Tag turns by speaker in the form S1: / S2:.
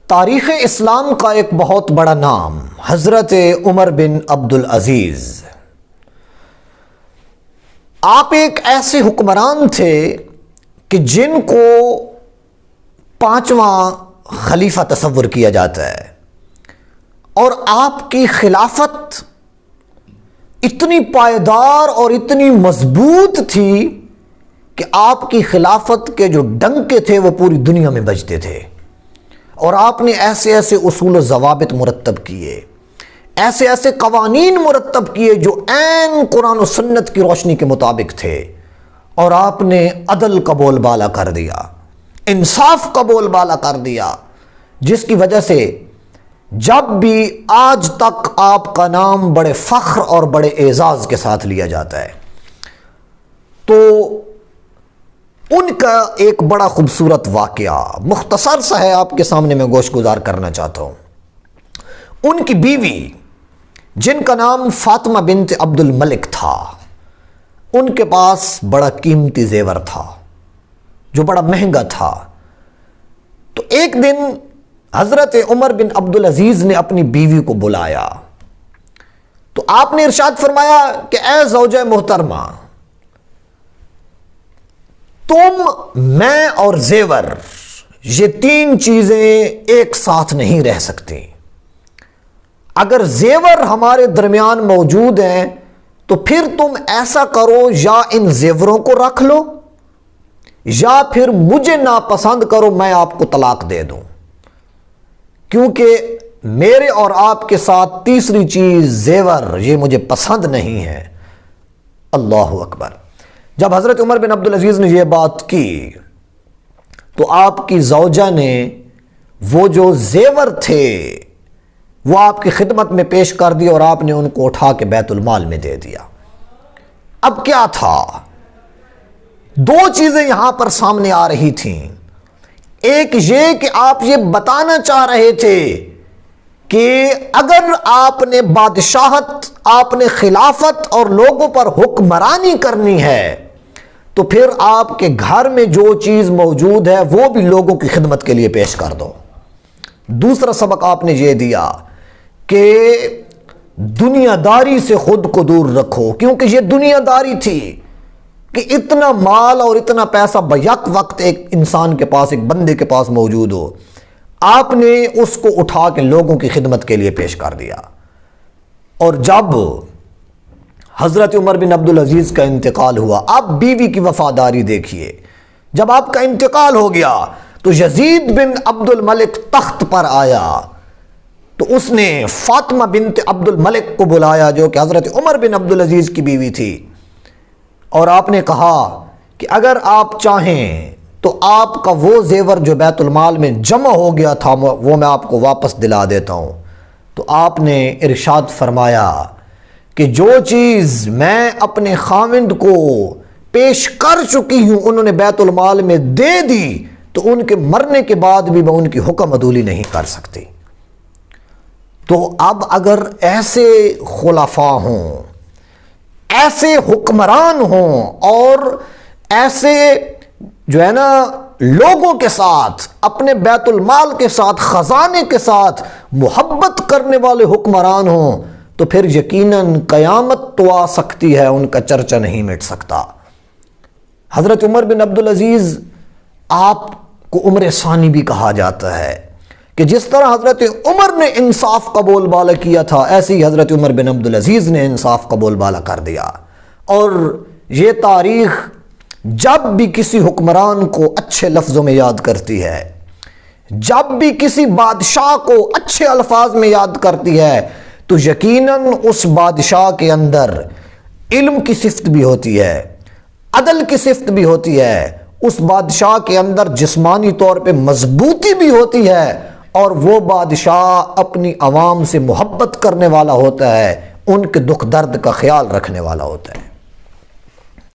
S1: تاریخ اسلام کا ایک بہت بڑا نام حضرت عمر بن عبدالعزیز۔ آپ ایک ایسے حکمران تھے کہ جن کو پانچواں خلیفہ تصور کیا جاتا ہے، اور آپ کی خلافت اتنی پائیدار اور اتنی مضبوط تھی کہ آپ کی خلافت کے جو ڈنکے تھے وہ پوری دنیا میں بجتے تھے، اور آپ نے ایسے ایسے اصول و ضوابط مرتب کیے، ایسے ایسے قوانین مرتب کیے جو عین قرآن و سنت کی روشنی کے مطابق تھے، اور آپ نے عدل کا بول بالا کر دیا، انصاف کا بول بالا کر دیا، جس کی وجہ سے جب بھی آج تک آپ کا نام بڑے فخر اور بڑے اعزاز کے ساتھ لیا جاتا ہے۔ تو ان کا ایک بڑا خوبصورت واقعہ مختصر سا ہے، آپ کے سامنے میں گوش گزار کرنا چاہتا ہوں۔ ان کی بیوی جن کا نام فاطمہ بنت عبد الملک تھا، ان کے پاس بڑا قیمتی زیور تھا جو بڑا مہنگا تھا۔ تو ایک دن حضرت عمر بن عبدالعزیز نے اپنی بیوی کو بلایا، تو آپ نے ارشاد فرمایا کہ اے زوجہ محترمہ، تم، میں اور زیور، یہ تین چیزیں ایک ساتھ نہیں رہ سکتی۔ اگر زیور ہمارے درمیان موجود ہیں تو پھر تم ایسا کرو، یا ان زیوروں کو رکھ لو، یا پھر مجھے ناپسند کرو، میں آپ کو طلاق دے دوں، کیونکہ میرے اور آپ کے ساتھ تیسری چیز زیور یہ مجھے پسند نہیں ہے۔ اللہ اکبر۔ جب حضرت عمر بن عبدالعزیز نے یہ بات کی تو آپ کی زوجہ نے وہ جو زیور تھے وہ آپ کی خدمت میں پیش کر دی، اور آپ نے ان کو اٹھا کے بیت المال میں دے دیا۔ اب کیا تھا؟ دو چیزیں یہاں پر سامنے آ رہی تھیں۔ ایک یہ کہ آپ یہ بتانا چاہ رہے تھے کہ اگر آپ نے بادشاہت، آپ نے خلافت اور لوگوں پر حکمرانی کرنی ہے تو پھر آپ کے گھر میں جو چیز موجود ہے وہ بھی لوگوں کی خدمت کے لیے پیش کر دو۔ دوسرا سبق آپ نے یہ دیا کہ دنیا داری سے خود کو دور رکھو، کیونکہ یہ دنیا داری تھی کہ اتنا مال اور اتنا پیسہ بیک وقت ایک انسان کے پاس، ایک بندے کے پاس موجود ہو، آپ نے اس کو اٹھا کے لوگوں کی خدمت کے لیے پیش کر دیا۔ اور جب حضرت عمر بن عبدالعزیز کا انتقال ہوا، آپ بیوی کی وفاداری دیکھیے، جب آپ کا انتقال ہو گیا تو یزید بن عبد الملک تخت پر آیا، تو اس نے فاطمہ بنت عبد الملک کو بلایا جو کہ حضرت عمر بن عبدالعزیز کی بیوی تھی، اور آپ نے کہا کہ اگر آپ چاہیں تو آپ کا وہ زیور جو بیت المال میں جمع ہو گیا تھا وہ میں آپ کو واپس دلا دیتا ہوں۔ تو آپ نے ارشاد فرمایا کہ جو چیز میں اپنے خاوند کو پیش کر چکی ہوں انہوں نے بیت المال میں دے دی، تو ان کے مرنے کے بعد بھی میں ان کی حکم عدولی نہیں کر سکتی۔ تو اب اگر ایسے خلفاء ہوں، ایسے حکمران ہوں، اور ایسے جو ہے نا لوگوں کے ساتھ، اپنے بیت المال کے ساتھ، خزانے کے ساتھ محبت کرنے والے حکمران ہوں، تو پھر یقیناً قیامت تو آ سکتی ہے، ان کا چرچا نہیں مٹ سکتا۔ حضرت عمر بن عبدالعزیز، آپ کو عمر ثانی بھی کہا جاتا ہے، کہ جس طرح حضرت عمر نے انصاف کا بول بالا کیا تھا، ایسے ہی حضرت عمر بن عبدالعزیز نے انصاف کا بول بالا کر دیا۔ اور یہ تاریخ جب بھی کسی حکمران کو اچھے لفظوں میں یاد کرتی ہے، جب بھی کسی بادشاہ کو اچھے الفاظ میں یاد کرتی ہے، تو یقیناً اس بادشاہ کے اندر علم کی صفت بھی ہوتی ہے، عدل کی صفت بھی ہوتی ہے، اس بادشاہ کے اندر جسمانی طور پہ مضبوطی بھی ہوتی ہے، اور وہ بادشاہ اپنی عوام سے محبت کرنے والا ہوتا ہے، ان کے دکھ درد کا خیال رکھنے والا ہوتا ہے۔